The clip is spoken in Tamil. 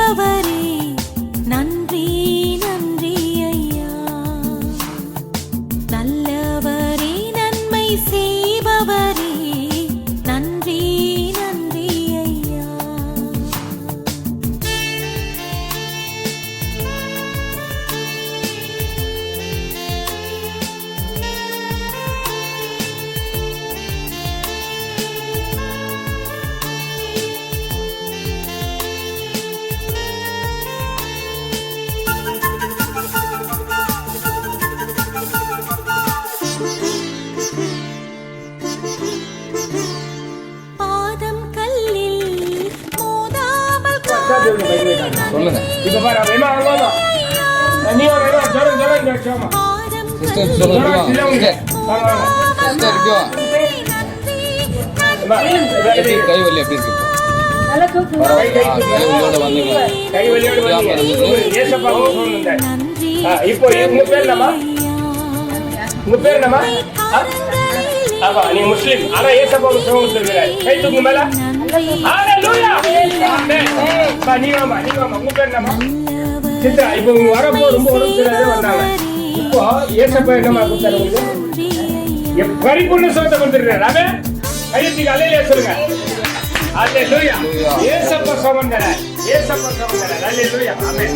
செய்பவரே நன்றி நன்றி ஐயா. நல்லவரே நன்மை செய்பவரே நன்றி நன்றி ஐயா. பாதம் கல்லில் மோதாமல் சொல்லுங்க இப்ப பாரு வேமா வாமா நீ ஒரு ஜரம் ஜரம் இங்க சாமா பாதம் சிஸ்டர் சொல்லுங்க வாங்க சிஸ்டர் இப்படி வா எப்படி கை வலி எப்படி இருக்கு நல்லா தூக்கு. கை வலியோட வந்தீங்க கை வலியோட வந்து ஏசப்பா சொன்னேன். நன்றி இப்போ உங்க பேர் என்னமா? உங்க பேர் என்னமா? ஆமா நீ முஸ்லிம் ஆனா ஏசப்பா சோகம் சொல்றாரு. கை தூக்கு மேல. ஹalleluya. ஆமென். நீ வாமா உங்க பேர் என்னமா? சித்ரா இப்போ உங்க வரப்போ ரொம்ப உடம்பு சரியில்லாத வந்தாங்க. இப்போ ஏசப்பா என்னமா கொடுத்தாரு உங்களுக்கு? பரிபூர்ண சுகத்தை கொடுத்துறாரு. ஆமென். கையெழுத்து அல்லேலூயா சொல்லுங்க. அல்லேலூயா. ஏசப்பா சுகம் தரார். ஏசப்பா சுகம் தரார். அல்லேலூயா. ஆமென்.